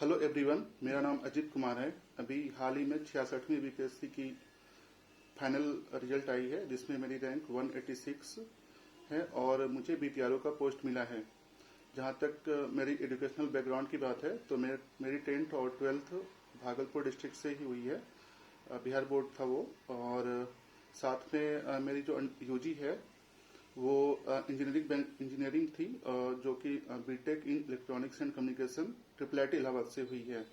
Hello everyone, मेरा नाम अजीत कुमार है। अभी हाल ही में 66वीं बीपीएससी की फाइनल रिजल्ट आई है, जिसमें मेरी रैंक 186 है और मुझे बीपीआरओ का पोस्ट मिला है। जहां तक मेरी एजुकेशनल बैकग्राउंड की बात है तो मेरी 10th और 12th भागलपुर डिस्ट्रिक्ट से ही हुई है। बिहार बोर्ड था वो। और साथ में मेरी जो यूजी है वो इंजीनियरिंग थी, जो कि BTech in electronics and communication IIIT Allahabad से हुई है।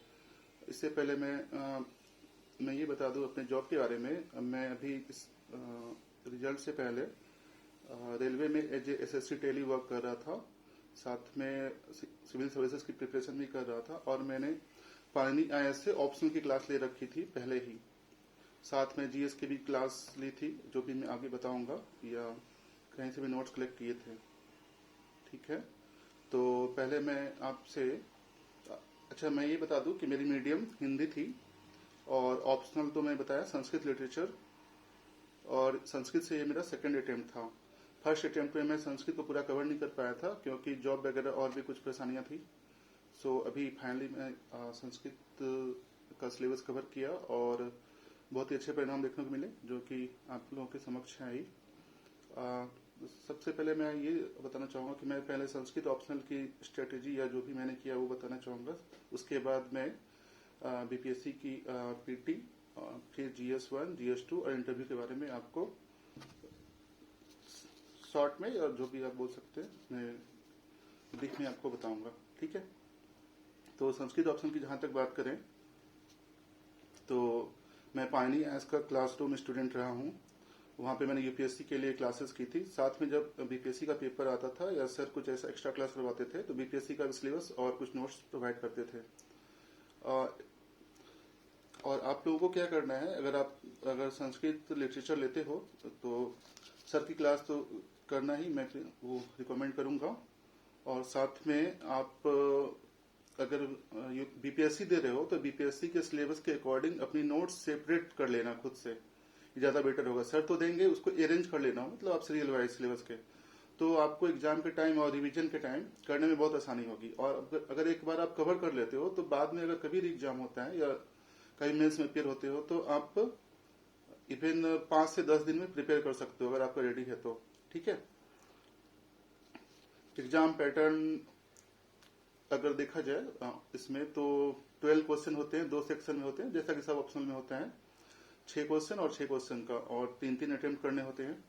इससे पहले मैं ये बता दूं अपने जॉब के बारे में। मैं अभी इस रिजल्ट से पहले रेलवे में as a SSC tele work कर रहा था, साथ में सिविल सर्विसेज की प्रिपरेशन भी कर रहा था और मैंने पाणिनी IAS से ऑप्शनल की क्लास ले रखी थी पहले ही। साथ में जीएस की भी क्लास ली थी, जो भी मैं आगे बताऊंगा, या कहीं से भी नोट्स कलेक्ट किए थे। ठीक है, तो पहले मैं आपसे मैं ये बता दूं कि मेरी मीडियम हिंदी थी और ऑप्शनल तो मैं बताया संस्कृत लिटरेचर, और संस्कृत से ये मेरा सेकंड अटेम्प्ट था। फर्स्ट अटेम्प्ट में मैं संस्कृत को पूरा कवर नहीं कर पाया था क्योंकि जॉब वगैरह और भी कुछ परेशानियां थी। सो अभी फाइनली मैं संस्कृत का सिलेबस कवर किया और बहुत ही अच्छे परिणाम देखने को मिले, जो कि आप लोगों के समक्ष है आई। सबसे पहले मैं ये बताना चाहूँगा कि मैं पहले संस्कृत ऑप्शनल की स्ट्रेटेजी या जो भी मैंने किया वो बताना चाहूँगा। उसके बाद मैं बीपीएससी की पीटी, फिर GS1, GS2 और इंटरव्यू के बारे में आपको शॉर्ट में, और जो भी आप बोल सकते हैं, मैं ब्रीफ में आपको बताऊंगा। ठीक है, तो संस्कृत ऑप्शन की जहाँ तक बात करें तो मैं पाणिनी IAS का क्लास 2 में स्टूडेंट रहा हूँ। वहाँ पे मैंने यूपीएससी के लिए क्लासेस की थी। साथ में जब बीपीएससी का पेपर आता था या सर कुछ ऐसा एक्स्ट्रा क्लास करवाते थे तो बीपीएससी का सिलेबस और कुछ नोट्स प्रोवाइड करते थे। और आप लोगों को क्या करना है, अगर संस्कृत लिटरेचर लेते हो तो सर की क्लास तो करना ही मैं वो रिकमेंड करूंगा। और साथ में आप अगर बीपीएससी दे रहे हो तो बीपीएससी के सिलेबस के अकॉर्डिंग अपनी नोट्स सेपरेट कर लेना खुद से, ज्यादा बेटर होगा। सर तो देंगे, उसको अरेंज कर लेना, मतलब आप सीरियल वाइज सिलेबस के, तो आपको एग्जाम के टाइम और रिवीजन के टाइम करने में बहुत आसानी होगी। और अगर एक बार आप कवर कर लेते हो तो बाद में अगर कभी एग्जाम होता है या कहीं मेंस में अपियर होते हो तो आप इवन 5 से 10 दिन में प्रिपेयर कर सकते हो अगर आपका रेडी है तो। ठीक है, एग्जाम पैटर्न अगर देखा जाए इसमें तो 12 क्वेश्चन होते हैं, 2 सेक्शन में होते हैं, जैसा कि सब ऑप्शनल में होता है। 6 क्वेश्चन और 6 क्वेश्चन का, और 3-3 अटेम्प्ट करने होते हैं।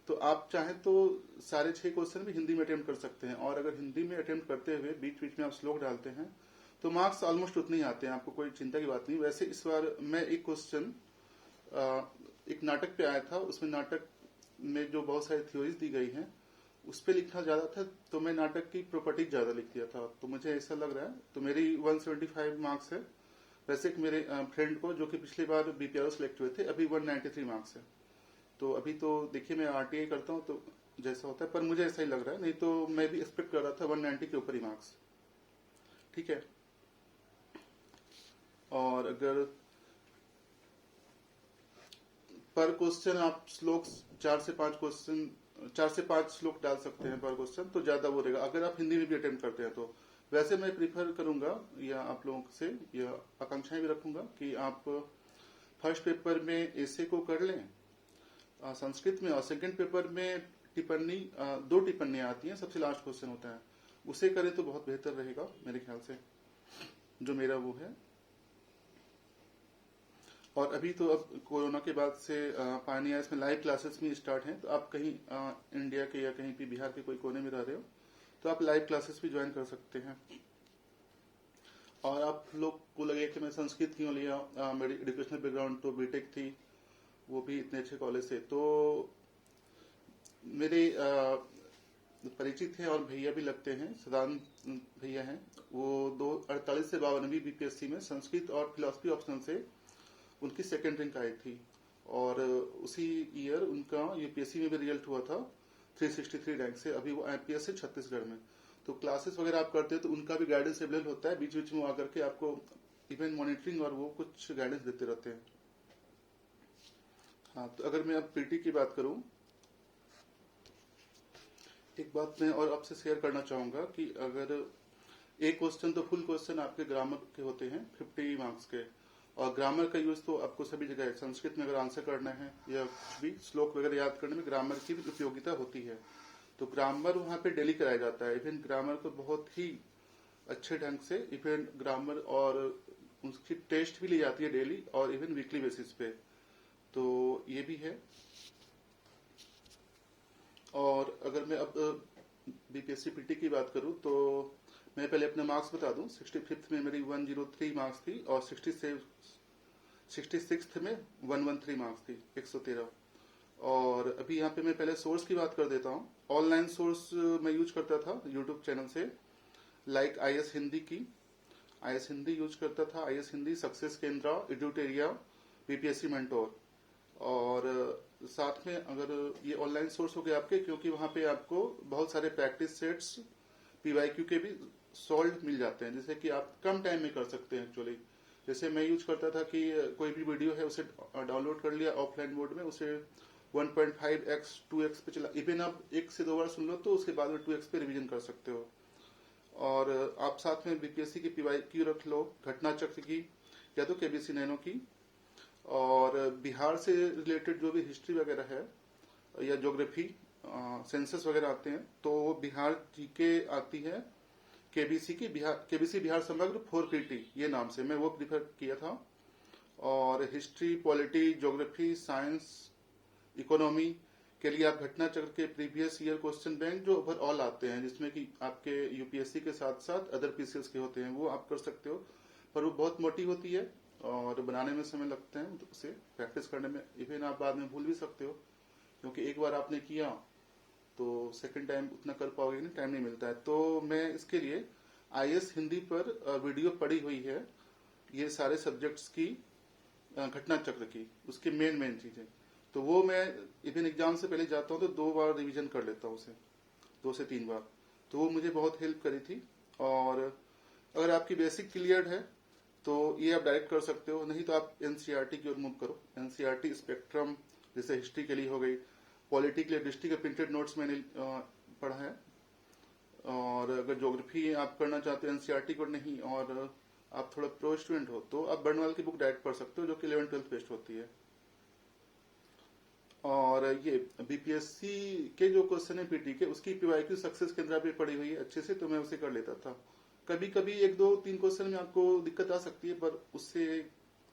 तो आप चाहे तो सारे 6 क्वेश्चन भी हिंदी में अटेम्प्ट कर सकते हैं, और अगर हिंदी में अटेम्प्ट करते हुए बीच बीच में आप श्लोक डालते हैं तो मार्क्स ऑलमोस्ट उतने ही आते हैं, आपको कोई चिंता की बात नहीं। वैसे इस बार मैं एक क्वेश्चन एक नाटक पे आया था, उसमें नाटक में जो बहुत सारी थ्योरीज दी गई हैं उस पर लिखना ज्यादा था, तो मैं नाटक की प्रॉपर्टीज ज्यादा लिख दिया था, तो मुझे ऐसा लग रहा है। तो मेरी 175 मार्क्स है। वैसे एक मेरे फ्रेंड को जो कि पिछली बार बीपीआरओ सिलेक्ट हुए थे, अभी 193 मार्क्स है। तो अभी तो देखिए मैं आरटीआई करता हूँ तो जैसा होता है, पर मुझे ऐसा ही लग रहा है, नहीं तो मैं भी एक्सपेक्ट कर रहा था 190 के ऊपर ही मार्क्स। ठीक है, और अगर पर क्वेश्चन आप श्लोक 4 से 5 श्लोक डाल सकते हैं पर क्वेश्चन, तो ज्यादा वो रहेगा अगर आप हिंदी में भी अटेम्प्ट करते हैं तो। वैसे मैं प्रीफर करूंगा या आप लोगों से या आकांक्षाएं भी रखूंगा कि आप फर्स्ट पेपर में एसे को कर लें संस्कृत में, और सेकंड पेपर में टिप्पणी 2 टिप्पणियां आती हैं, सबसे लास्ट क्वेश्चन होता है, उसे करें तो बहुत बेहतर रहेगा मेरे ख्याल से, जो मेरा वो है। और अभी तो अब कोरोना के बाद से पाणिनी IAS में लाइव क्लासेस भी स्टार्ट हैं, तो आप कहीं इंडिया के या कहीं भी बिहार के कोई कोने में रह रहे हो तो आप लाइव क्लासेस भी ज्वाइन कर सकते हैं। और आप लोग को लगे कि मैं संस्कृत क्यों लिया, मेरी एजुकेशनल बैकग्राउंड तो बीटेक थी, वो भी इतने अच्छे कॉलेज से। तो मेरे परिचित हैं और भैया भी लगते हैं, सदानंद भैया हैं, वो 248 से 52वीं बीपीएससी में संस्कृत और फिलोसफी ऑप्शनल से उनकी सेकेंड रैंक आई थी, और उसी ईयर उनका यूपीएससी में भी रिजल्ट हुआ था 363 रैंक से। अभी वो आईपीएस है छत्तीसगढ़ में। तो क्लासेस वगैरह आप करते हैं तो उनका भी गाइडेंस अवेलेबल होता है, बीच बीच में आकर के आपको इवेंट मॉनिटरिंग और वो कुछ गाइडेंस देते रहते हैं। हाँ, तो अगर मैं अब पीटी की बात करूं, एक बात मैं और आपसे शेयर करना चाहूंगा कि अगर एक क्वेश्चन तो फुल क्वेश्चन आपके ग्रामर के होते हैं 50 मार्क्स के, और ग्रामर का यूज तो आपको सभी जगह है। संस्कृत में अगर आंसर करना है या कुछ भी श्लोक वगैरह याद करने में ग्रामर की भी उपयोगिता होती है। तो ग्रामर वहाँ पे डेली कराया जाता है। इवन ग्रामर को बहुत ही अच्छे ढंग से इवन ग्रामर और उसकी टेस्ट भी ली जाती है डेली और इवन वीकली बेसिस पे। तो ये भी है। और अगर मैं अब बीपीएससी पीटी की बात करूं तो मैं पहले अपने मार्क्स बता दूं। 65th में मेरी 103 मार्क्स थी और 66th में 113 मार्क्स थी, 113। और अभी यहाँ पे मैं पहले सोर्स की बात कर देता हूँ। ऑनलाइन सोर्स मैं यूज करता था यूट्यूब चैनल से, लाइक आईएएस हिंदी की, आईएएस हिंदी यूज करता था, आईएएस हिंदी, सक्सेस केंद्रा, एडुटेरिया, बीपीएससी मेंटोर। और साथ में अगर ये ऑनलाइन सोर्स हो गए आपके, क्योंकि वहां पे आपको बहुत सारे प्रैक्टिस सेट्स पीवाईक्यू के भी सॉल्व मिल जाते हैं, जिससे कि आप कम टाइम में कर सकते हैं एक्चुअली। जैसे मैं यूज करता था कि कोई भी वीडियो है उसे डाउनलोड कर लिया ऑफलाइन मोड में, उसे 1.5x 2x पे चला, इवन आप 1 से 2 बार सुन लो तो उसके बाद में 2x पे रिवीजन कर सकते हो। और आप साथ में बीपीएससी की पीवाईक्यू रख लो, घटना चक्र की या तो केबीसी नैनो की, और बिहार से रिलेटेड जो भी हिस्ट्री वगैरह है या ज्योग्राफी सेंसस वगैरह आते हैं तो वो बिहार जी के आती है केबीसी की, केबीसी बिहार समग्र 4PT ये नाम से, मैं वो प्रीफर किया था। और history, polity, geography, science, economy के लिए आप घटना चक्र के प्रीवियस ईयर क्वेश्चन बैंक जो ओवरऑल आते हैं, जिसमें कि आपके यूपीएससी के साथ साथ अदर पीसीएस के होते हैं, वो आप कर सकते हो। पर वो बहुत मोटी होती है और बनाने में समय लगता है, तो उसे प्रैक्टिस करने में इवन आप बाद में भूल भी सकते हो, क्योंकि एक बार आपने किया तो सेकंड टाइम उतना कर पाओगे नहीं, टाइम नहीं मिलता है। तो मैं इसके लिए आईएएस हिंदी पर वीडियो पड़ी हुई है, ये सारे सब्जेक्ट्स की घटना चक्र की, उसकी मेन चीजें, तो वो मैं इवन एग्जाम से पहले जाता हूँ तो 2 बार रिवीजन कर लेता हूँ उसे, 2 से 3 बार। तो वो मुझे बहुत हेल्प करी थी। और अगर आपकी बेसिक क्लियर है तो ये आप डायरेक्ट कर सकते हो, नहीं तो आप एनसीईआरटी की ओर मूव करो। एनसीईआरटी स्पेक्ट्रम जैसे हिस्ट्री के लिए हो गई, पॉलिटी के लिए डिस्ट्रिक्ट के प्रिंटेड नोट्स मैंने पढ़ा है। और अगर ज्योग्राफी आप करना चाहते हो एनसीईआरटी को नहीं, और आप थोड़ा प्रो स्टूडेंट हो तो आप बर्नवाल की बुक डायरेक्ट पढ़ सकते हो, जो कि 11th-12th बेस्ड होती है। और ये बीपीएससी के जो क्वेश्चन है पीटी के, उसकी पीवाईक्यू सक्सेस केंद्र पे पड़ी हुई है अच्छे से, तो मैं उसे कर लेता था। कभी कभी 1 2 3 क्वेश्चन में आपको दिक्कत आ सकती है, पर उससे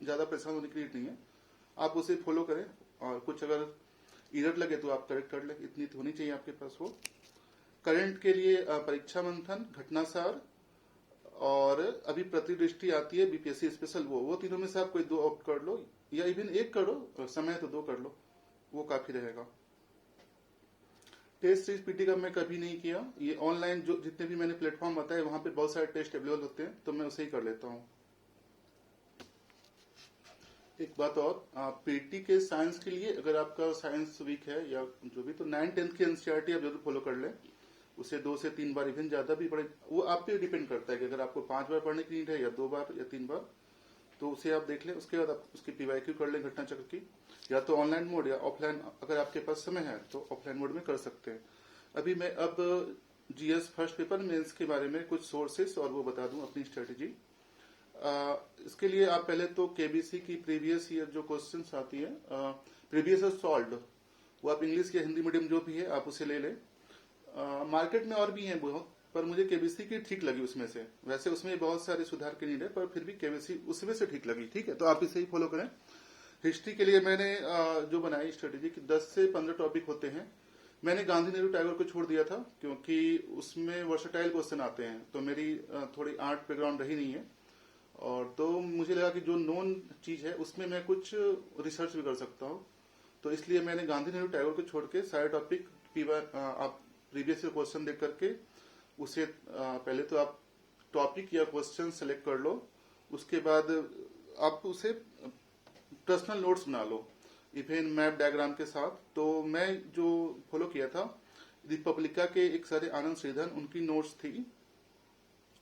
ज्यादा परेशान होने की नीड नहीं है, आप उसे फॉलो करें। और कुछ अगर इरर लगे तो आप करेक्ट कर ले, इतनी तो होनी चाहिए आपके पास वो। करंट के लिए परीक्षा मंथन, घटनासार और अभी प्रतिदृष्टि आती है बीपीएससी स्पेशल, वो तीनों में से आप कोई 2 ऑप्ट कर लो, या इवन 1 कर लो, समय तो 2 कर लो, वो काफी रहेगा। टेस्ट सीरीज पीटी का मैं कभी नहीं किया, ये ऑनलाइन जो जितने भी मैंने प्लेटफॉर्म बताए वहां पे बहुत सारे टेस्ट अवेलेबल होते हैं, तो मैं उसे ही कर लेता हूँ। एक बात और, पीटी के साइंस के लिए अगर आपका साइंस वीक है या जो भी, तो 9th-10th की एनसीईआरटी आप जरूर फॉलो कर ले, उसे 2 से 3 बार, इवन ज्यादा भी पढ़े, वो आप पे डिपेंड करता है कि अगर आपको 5 बार पढ़ने की नीड है या 2 बार या 3 बार, तो उसे आप देख लें। उसके बाद आप उसकी पीवाईक्यू कर लें घटना चक्र की, या तो ऑनलाइन मोड या ऑफलाइन, अगर आपके पास समय है तो ऑफलाइन मोड में कर सकते हैं। अभी मैं अब जीएस फर्स्ट पेपर मेंस के बारे में कुछ सोर्सेस और वो बता दूं अपनी स्ट्रेटेजी। इसके लिए आप पहले तो केबीसी की प्रीवियस ईयर जो क्वेश्चंस आती है, प्रीवियस ईयर सॉल्व्ड, वो आप इंग्लिश या हिंदी मीडियम जो भी है आप उसे ले लें। मार्केट में और भी हैं बहुत, पर मुझे केबीसी की ठीक लगी उसमें से। वैसे उसमें बहुत सारे सुधार की नीड है, पर फिर भी केबीसी उसमें से ठीक लगी, ठीक है, तो आप इसे ही फॉलो करें। हिस्ट्री के लिए मैंने जो बनाई स्ट्रेटेजी कि 10 से 15 टॉपिक होते हैं। मैंने गांधी, नेहरू, टैगोर को छोड़ दिया था, क्योंकि उसमें वर्सेटाइल क्वेश्चन आते हैं, तो मेरी थोड़ी आर्ट बैकग्राउंड रही नहीं है, और तो मुझे लगा कि जो नॉन चीज है उसमें मैं कुछ रिसर्च भी कर सकता हूँ, तो इसलिए मैंने गांधी, नेहरू, टैगोर को छोड़ के सारे टॉपिक आप प्रीवियस क्वेश्चन देख करके उसे पहले तो आप टॉपिक या क्वेश्चन सेलेक्ट कर लो, उसके बाद आप उसे पर्सनल नोट्स बना लो, इवन मैप डायग्राम के साथ। तो मैं जो फॉलो किया था, रिपब्लिका के एक सारे आनंद श्रीधर, उनकी नोट्स थी,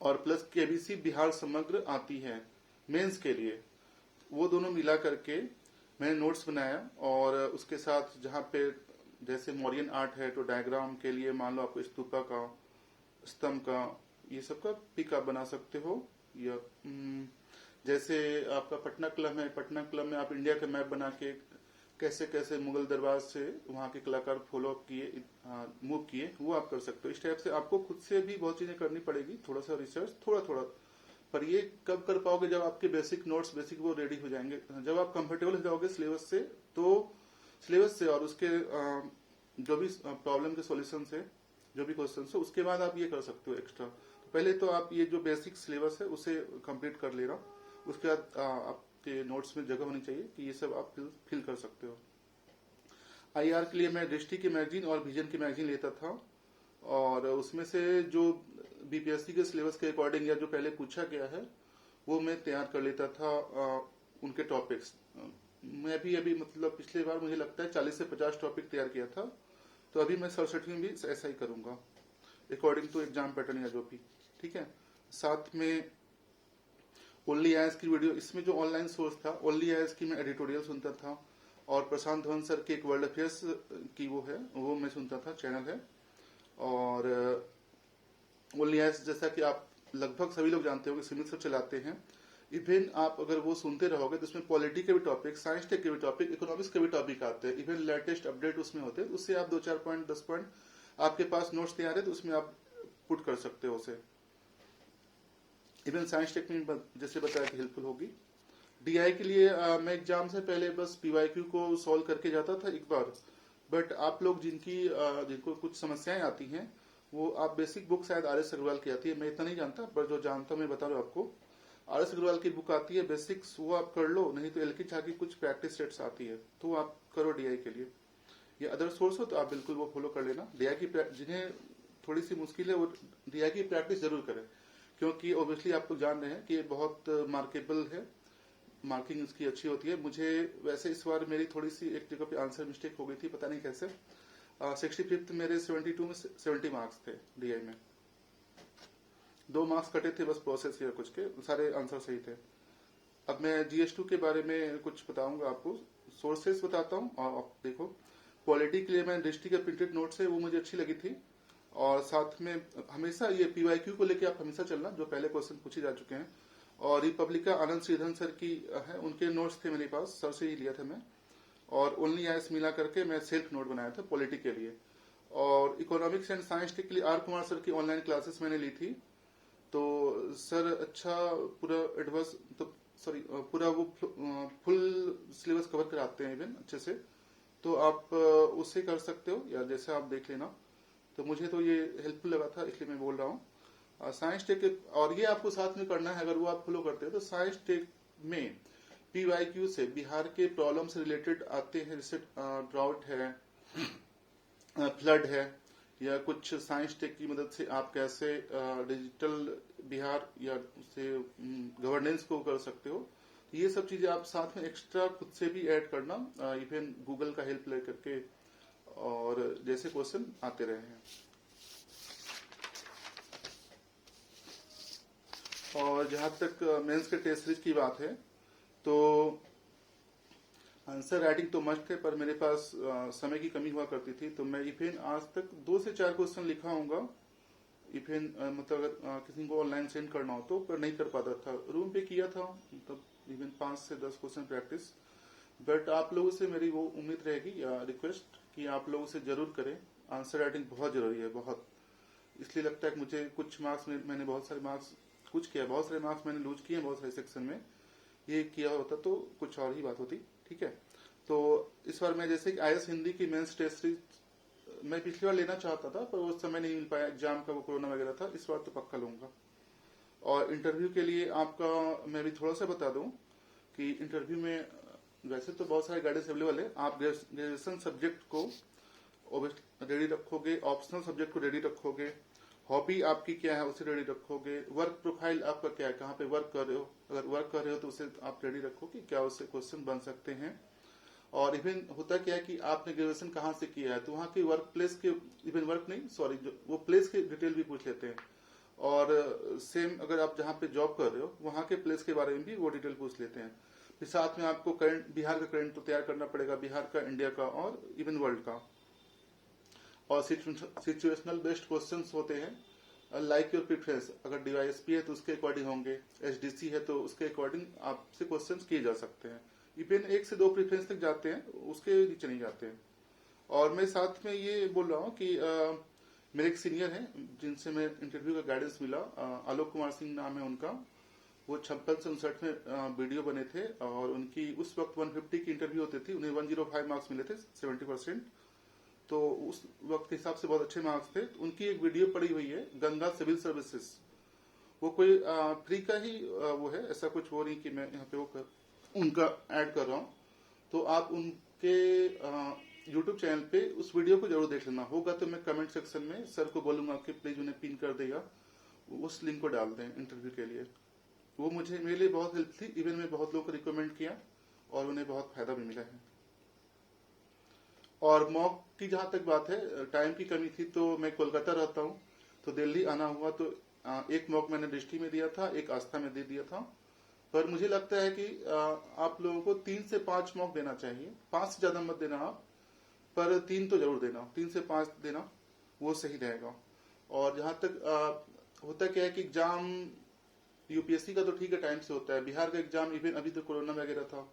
और प्लस केबीसी बिहार समग्र आती है मेंस के लिए, वो दोनों मिला करके मैंने नोट्स बनाया। और उसके साथ जहाँ पे जैसे मौर्यन आर्ट है, तो डायग्राम के लिए मान लो आपको स्तूपा का, स्तंभ का, ये सब का पिक आप बना सकते हो। या जैसे आपका पटना क्लब है, पटना क्लब में आप इंडिया का मैप बना के कैसे कैसे मुगल दरबार से वहाँ के कलाकार फॉलो अप किए, मूव किए, वो आप कर सकते हो। इस टाइप से आपको खुद से भी बहुत चीजें करनी पड़ेगी, थोड़ा सा रिसर्च, थोड़ा थोड़ा। पर ये कब कर पाओगे, जब आपके बेसिक नोट्स बेसिक वो रेडी हो जाएंगे, जब आप कंफर्टेबल हो जाओगे सिलेबस से, तो सिलेबस से और उसके जो भी प्रॉब्लम के सॉल्यूशन है, जो भी क्वेश्चन है, उसके बाद आप ये कर सकते हो एक्स्ट्रा। पहले तो आप ये जो बेसिक सिलेबस है उसे कंप्लीट कर ले रहा, उसके बाद आपके नोट्स में जगह होनी चाहिए कि ये सब आप फिल कर सकते हो। आईआर के लिए मैं दृष्टि की मैगजीन और विजन की मैगजीन लेता था, और उसमें से जो बीपीएससी के सिलेबस के अकॉर्डिंग या जो पहले पूछा गया है वो मैं तैयार कर लेता था। उनके टॉपिक्स मैं भी अभी मतलब पिछले बार मुझे लगता है 40 से 50 टॉपिक तैयार किया था, तो अभी मैं 67 में भी ऐसा ही करूंगा अकॉर्डिंग टू एग्जाम पैटर्न या जो भी। ठीक है, साथ में ओनली आईएएस की वीडियो, इसमें जो ऑनलाइन सोर्स था ओनली आईएएस की मैं एडिटोरियल सुनता था, और प्रशांत धवन सर के एक वर्ल्ड अफेयर्स की वो है, वो मैं सुनता था, चैनल है। और ओनली आईएएस जैसा कि आप लगभग सभी लोग जानते हो कि सिमित सब चलाते हैं। इवन आप अगर वो सुनते रहोगे तो उसमें पॉलिटी के भी टॉपिक, साइंस टेक के भी टॉपिक, इकोनॉमिक्स के भी टॉपिक आते हैं, इवन लेटेस्ट अपडेट उसमें होते हैं। तो उससे आप 2-4 पॉइंट 10 पॉइंट आपके पास नोट्स तैयार है तो उसमें आप पुट कर सकते हो उसे। इवन साइंस टेक में जैसे बताया कि हेल्पफुल होगी। डीआई के लिए मैं एग्जाम से पहले बस पीवाईक्यू को सॉल्व करके जाता था एक बार, बट आप लोग जिनको कुछ समस्याएं आती हैं वो आप बेसिक बुक शायद आर.एस. अग्रवाल की आती है, मैं इतना नहीं जानता, पर जो जानता हूं मैं बता रहा हूं आपको। आर.एस. अग्रवाल की बुक आती है बेसिक्स, वो आप कर लो, नहीं तो एलकी झा की कुछ प्रैक्टिस सेट्स आती है तो आप करो डीआई के लिए। या अदर सोर्स हो तो आप बिल्कुल वो फॉलो कर लेना। डीआई की जिन्हें थोड़ी सी मुश्किल है वो डीआई की प्रैक्टिस जरूर करें, क्योंकि ओब्वियसली आप लोग जान रहे हैं कि ये बहुत मार्केबल है, मार्किंग इसकी अच्छी होती है। मुझे वैसे इस बार मेरी थोड़ी सी एक जगह पे आंसर मिस्टेक हो गई थी, पता नहीं कैसे। 65th मेरे 72 में 70 मार्क्स थे डीआई में, 2 मार्क्स कटे थे बस प्रोसेस या कुछ के, सारे आंसर सही थे। अब मैं GS2 के बारे में कुछ बताऊंगा आपको, सोर्सेस बताता हूँ। और आप देखो, पॉलिटी के लिए मैं दृष्टि का प्रिंटेड नोट्स है वो मुझे अच्छी लगी थी, और साथ में हमेशा ये पीवाईक्यू को लेके आप हमेशा चलना, जो पहले क्वेश्चन पूछे जा चुके हैं। और रिपब्लिका आनंद श्रीधरन सर की है, उनके नोट्स थे मेरे पास, सर से ही लिया था मैं। और ओनली आईएएस मिला करके मैं सेल्फ नोट बनाया था पॉलिटी के लिए। और इकोनॉमिक्स एंड साइंस टेक के लिए आर कुमार सर की ऑनलाइन क्लासेस मैंने ली थी, तो सर अच्छा पूरा एडवांस तो सॉरी पूरा वो फुल सिलेबस कवर कराते हैं इवन अच्छे से, तो आप उससे कर सकते हो, या जैसे आप देख लेना। तो मुझे तो ये हेल्पफुल लगा था, इसलिए मैं बोल रहा हूँ। साइंस टेक, और ये आपको साथ में करना है, अगर वो आप फॉलो करते हो तो साइंस टेक में पीवाईक्यू से बिहार के प्रॉब्लम से रिलेटेड आते हैं, जैसे ड्राउट है, फ्लड है, या कुछ साइंस टेक की मदद से आप कैसे डिजिटल बिहार या उससे गवर्नेंस को कर सकते हो। तो ये सब चीजें आप साथ में एक्स्ट्रा खुद से भी ऐड करना, इवन गूगल का हेल्प लेकर के, और जैसे क्वेश्चन आते रहे हैं। और जहां तक मेंस के टेस्ट सीरीज की बात है, तो आंसर राइटिंग तो मस्ट है, पर मेरे पास समय की कमी हुआ करती थी, तो मैं इवन आज तक 2 से 4 क्वेश्चन लिखा होऊंगा। इवन मतलब अगर किसी को ऑनलाइन सेंड करना हो तो, पर नहीं कर पाता था, रूम पे किया था, मतलब इवन 5 से 10 क्वेश्चन प्रैक्टिस। बट आप लोगों से मेरी वो उम्मीद रहेगी या रिक्वेस्ट कि आप लोग उसे जरूर करें। आंसर राइटिंग बहुत जरूरी है, बहुत। इसलिए लगता है कि मुझे कुछ मार्क्स मैंने बहुत सारे मार्क्स कुछ किया, बहुत सारे मार्क्स मैंने लूज किए बहुत सारे सेक्शन में। ये किया होता तो कुछ और ही बात होती। ठीक है, तो इस बार मैं जैसे कि आईएएस हिंदी की मेंस टेस्ट सीरीज मैं पिछली बार लेना चाहता था, पर उस समय नहीं मिल पाया, एग्जाम का वो कोरोना वगैरह था। इस बार तो पक्का लूंगा। और इंटरव्यू के लिए आपका मैं भी थोड़ा सा बता दूं कि इंटरव्यू में वैसे तो बहुत सारे गाइडेंस अवेलेबल है। आप ग्रेजुएशन सब्जेक्ट को रेडी रखोगे, ऑप्शनल सब्जेक्ट को रेडी रखोगे, हॉबी आपकी क्या है उसे रेडी रखोगे, वर्क प्रोफाइल आपका क्या है, कहाँ पे वर्क कर रहे हो, अगर वर्क कर रहे हो तो उसे आप रेडी रखो कि क्या उससे क्वेश्चन बन सकते हैं। और इवन होता क्या है कि आपने ग्रेजुएशन कहाँ से किया है, तो वहाँ की वर्क प्लेस के, इवन वर्क नहीं सॉरी, वो प्लेस के डिटेल भी पूछ लेते हैं। और सेम अगर आप जहाँ पे जॉब कर रहे हो वहाँ के प्लेस के बारे में भी वो डिटेल पूछ लेते हैं। फिर साथ में आपको करंट बिहार का करंट तो तैयार करना पड़ेगा, बिहार का, इंडिया का और इवन वर्ल्ड का। और सिचुएशनल बेस्ड क्वेश्चंस होते हैं, लाइक योर प्रेफरेंस, अगर डीवाईएसपी है तो उसके अकॉर्डिंग होंगे, एचडीसी है तो उसके अकॉर्डिंग आपसे क्वेश्चंस किए जा सकते हैं। इवन 1 से 2 प्रेफरेंस तक जाते हैं, उसके नीचे नहीं जाते हैं। और मैं साथ में ये बोल रहा हूँ कि मेरे एक सीनियर हैं जिनसे मैं इंटरव्यू का गाइडेंस मिला, आलोक कुमार सिंह नाम है उनका। वो 56 से 59 में वीडियो बने थे और उनकी उस वक्त 150 की इंटरव्यू होती थी, उन्हें 105 मार्क्स मिले थे, 70%। तो उस वक्त के हिसाब से बहुत अच्छे मार्क्स थे। तो उनकी एक वीडियो पड़ी हुई है, गंगा सिविल सर्विसेज। वो कोई फ्री का ही वो है, ऐसा कुछ वो नहीं कि मैं यहाँ पे उनका ऐड कर रहा हूँ। तो आप उनके यूट्यूब चैनल पे उस वीडियो को जरूर देख लेना। होगा तो मैं कमेंट सेक्शन में सर को बोलूंगा कि प्लीज उन्हें पिन कर देगा, उस लिंक को डाल दें इंटरव्यू के लिए। वो मुझे मेरे लिए बहुत हेल्प थी, इवन मैं बहुत लोगों को रिकमेंड किया और उन्हें बहुत फायदा भी मिला है। और मॉक की जहां तक बात है, टाइम की कमी थी तो मैं कोलकाता रहता हूँ, तो दिल्ली आना हुआ। तो एक मॉक मैंने दृष्टि में दिया था, एक आस्था में दे दिया था। पर मुझे लगता है कि आप लोगों को 3 से 5 मॉक देना चाहिए, 5 से ज्यादा मत देना आप, पर 3 तो जरूर देना, 3 से 5 देना, वो सही रहेगा। और जहां तक होता क्या है कि एग्जाम यूपीएससी का तो ठीक है टाइम से होता है, बिहार का एग्जाम इवन अभी तो कोरोना वगैरह था,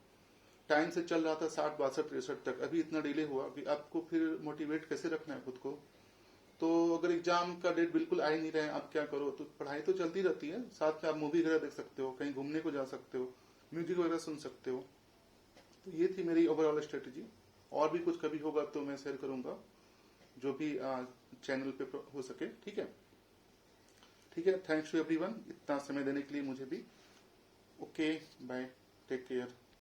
टाइम से चल रहा था 60, 62, 63 तक, अभी इतना डिले हुआ कि आपको फिर मोटिवेट कैसे रखना है खुद को। तो अगर एग्जाम का डेट बिल्कुल आ ही नहीं रहे, आप क्या करो? तो पढ़ाई तो चलती रहती है, साथ में आप मूवी वगैरह देख सकते हो, कहीं घूमने को जा सकते हो, म्यूजिक वगैरह सुन सकते हो। तो ये थी मेरी ओवरऑल स्ट्रेटेजी। और भी कुछ कभी होगा तो मैं शेयर करूंगा, जो भी चैनल पे हो सके। ठीक है, ठीक है। थैंक्स टू एवरीवन इतना समय देने के लिए मुझे भी। Okay, bye, take care.